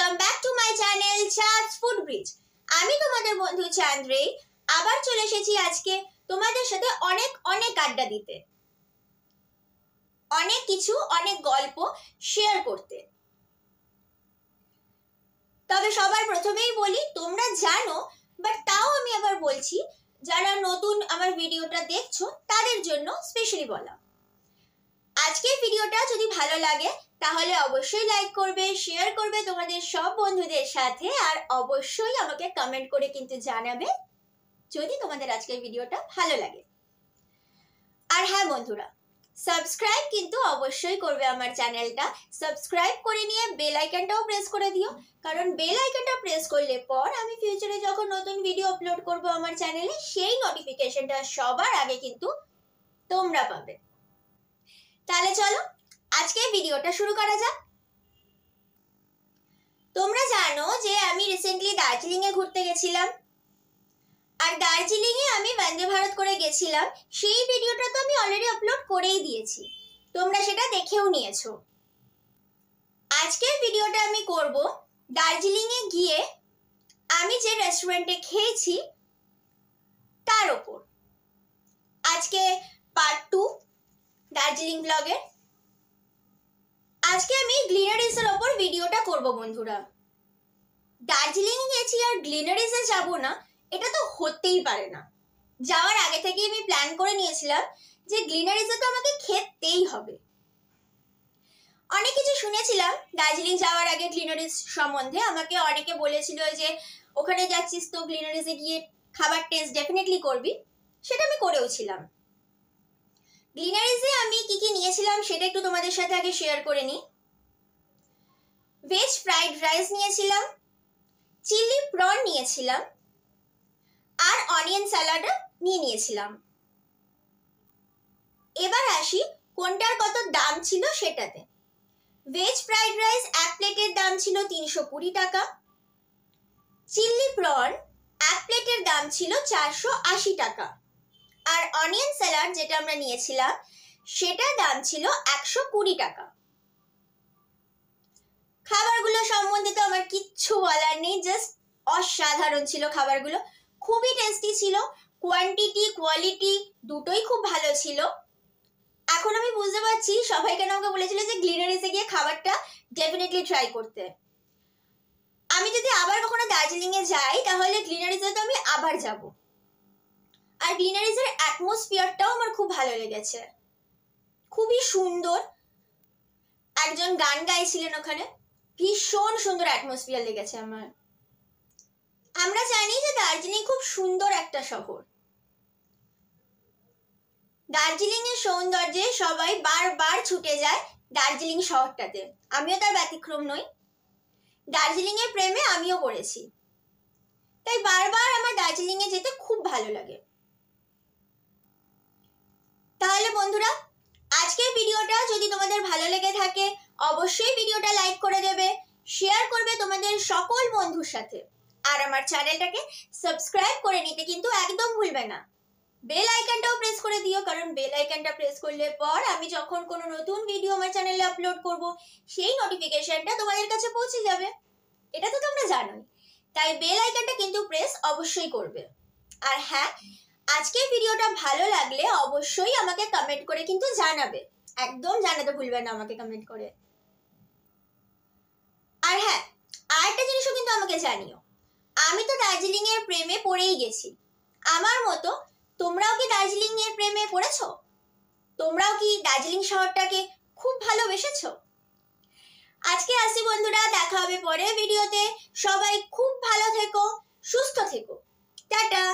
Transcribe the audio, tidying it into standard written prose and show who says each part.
Speaker 1: Welcome back to my channel Chand's food bridge. আমি তোমাদের বন্ধু চান্দ্রেই আবার চলে এসেছি আজকে তোমাদের সাথে অনেক অনেক আড্ডা দিতে, অনেক কিছু, অনেক গল্প শেয়ার করতে। তবে সবার প্রথমেই বলি, তোমরা জানো বাট তাও আমি আবার বলছি, যারা নতুন আমার ভিডিওটা দেখছো তাদের জন্য স্পেশালি বলা, আজকের ভিডিওটা যদি ভালো লাগে তাহলে অবশ্যই লাইক করবে, শেয়ার করবে তোমাদের সব বন্ধুদের সাথে, আর অবশ্যই আমাকে কমেন্ট করে কিন্তু জানাবে যদি তোমাদের আজকের ভিডিওটা ভালো লাগে। আর হ্যাঁ বন্ধুরা, সাবস্ক্রাইব কিন্তু অবশ্যই করবে আমার চ্যানেলটা। সাবস্ক্রাইব করে নিয়ে বেল আইকনটাও প্রেস করে দিও, কারণ বেল আইকনটা প্রেস করলে পর আমি ফিউচারে যখন নতুন ভিডিও আপলোড করব আমার চ্যানেলে, সেই নোটিফিকেশনটা সবার আগে কিন্তু তোমরা পাবে। তাহলে চলো আজকে ভিডিওটা শুরু করা যাক। তোমরা জানো যে আমি রিসেন্টলি দার্জিলিং এ ঘুরতে গেছিলাম, আর দার্জিলিং এ আমি বন্দে ভারত করে গেছিলাম। সেই ভিডিওটা তো আমি অলরেডি আপলোড করেই দিয়েছি, তোমরা সেটা দেখেও নিয়েছো। আজকের ভিডিওটা আমি করব দার্জিলিং এ গিয়ে আমি যে রেস্টুরেন্টে খেয়েছি তার ওপর। আজকে পার্ট 2 দার্জিলিং ব্লগের। আজকে আমি গ্লিনারিজের ওপর ভিডিওটা করব বন্ধুরা। দার্জিলিং গেছি আর গ্লিনারিজে যাব না, এটা তো হতেই পারে না। যাওয়ার আগে থেকেই আমি প্ল্যান করে নিয়েছিলাম যে গ্লিনারিজে তো আমাকে খেতেই হবে। অনেক কিছু শুনেছিলাম দার্জিলিং যাওয়ার আগে গ্লিনারিজ সম্বন্ধে। আমাকে অনেকে বলেছিল যে ওখানে যাচ্ছিস তো গ্লিনারিজে গিয়ে খাবার টেস্ট ডেফিনেটলি করবি, সেটা আমি করেও ছিলাম। গ্লিনারিজে আমি কি কি নিয়েছিলাম সেটা একটু তোমাদের সাথে আগে শেয়ার করে নিই। ভেজ ফ্রাইড রাইস নিয়েছিলাম, চিলি প্রন নিয়েছিলাম, আর অনিয়ন স্যালাড নিয়েছিলাম। এবার আসি কোনটার কত দাম ছিল সেটাতে। ভেজ ফ্রাইড রাইস এক প্লেটের দাম ছিল 320 টাকা, চিলি প্রন এক প্লেটের দাম ছিল 480 টাকা, আর অনিয়ন স্যালাড যেটা আমরা নিয়েছিলাম সেটার দাম ছিল 120 টাকা। খাবারগুলো সম্বন্ধে তো আমার কিচ্ছু বলার নেই, জাস্ট অসাধারণ ছিল খাবারগুলো, খুবই টেস্টি ছিল। কোয়ান্টিটি কোয়ালিটি দুটোই খুব ভালো ছিল। এখন আমি বুঝতে পারছি সবাই কেন আমাকে বলেছিল যে গ্লিনারিজে গিয়ে খাবারটা ডেফিনেটলি ট্রাই করতে। আমি যদি আবার কখনো দার্জিলিং এ যাই তাহলে গ্লিনারিজে তো আমি আবার যাব। আর গ্লিনারিজের অ্যাটমসফিয়ারটাও আমার খুব ভালো লেগেছে, খুবই সুন্দর। একজন গান গাইছিলেন ওখানে, ভীষণ সুন্দর অ্যাটমসফিয়ার লেগেছে আমার। আমরা জানি যে দার্জিলিং খুব সুন্দর একটা শহর। দার্জিলিং এর সৌন্দর্যে সবাই বারবার ছুটে যায় দার্জিলিং শহরটাতে, আমিও তার ব্যতিক্রম নই। দার্জিলিং এর প্রেমে আমিও পড়েছি, তাই বারবার আমার দার্জিলিং এ যেতে খুব ভালো লাগে। তাহলে বন্ধুরা, আজকের ভিডিওটা যদি তোমাদের ভালো লেগে থাকে অবশ্যই ভিডিওটা লাইক করে দেবে, শেয়ার করবে তোমাদের সকল বন্ধুর সাথে, আর আমার চ্যানেলটাকে সাবস্ক্রাইব করে নিতে কিন্তু একদম ভুলবে না। বেল আইকনটাও প্রেস করে দিও, কারণ বেল আইকনটা প্রেস করলে পর আমি যখন কোনো নতুন ভিডিও আমার চ্যানেলে আপলোড করব সেই নোটিফিকেশনটা তোমাদের কাছে পৌঁছে যাবে, এটা তো তোমরা জানোই। তাই বেল আইকনটা কিন্তু প্রেস অবশ্যই করবে। আর হ্যাঁ, আজকের ভিডিওটা ভালো লাগলে অবশ্যই আমাকে কমেন্ট করে কিন্তু জানাবে, একদম জানাতে ভুলবে না আমাকে কমেন্ট করে। আর হ্যাঁ, আরেকটা জিনিসও কিন্তু আমাকে জানিও, আমি তো দার্জিলিং এর প্রেমে পড়েই গেছি। আমার মতো তোমরাও কি দার্জিলিং এর প্রেমে পড়েছো? তোমরাও কি দার্জিলিং শহরটাকে খুব ভালোবেসেছো? আজকে আসি বন্ধুরা, দেখা হবে পরের ভিডিওতে। সবাই খুব ভালো থেকো, সুস্থ থেকো, টাটা।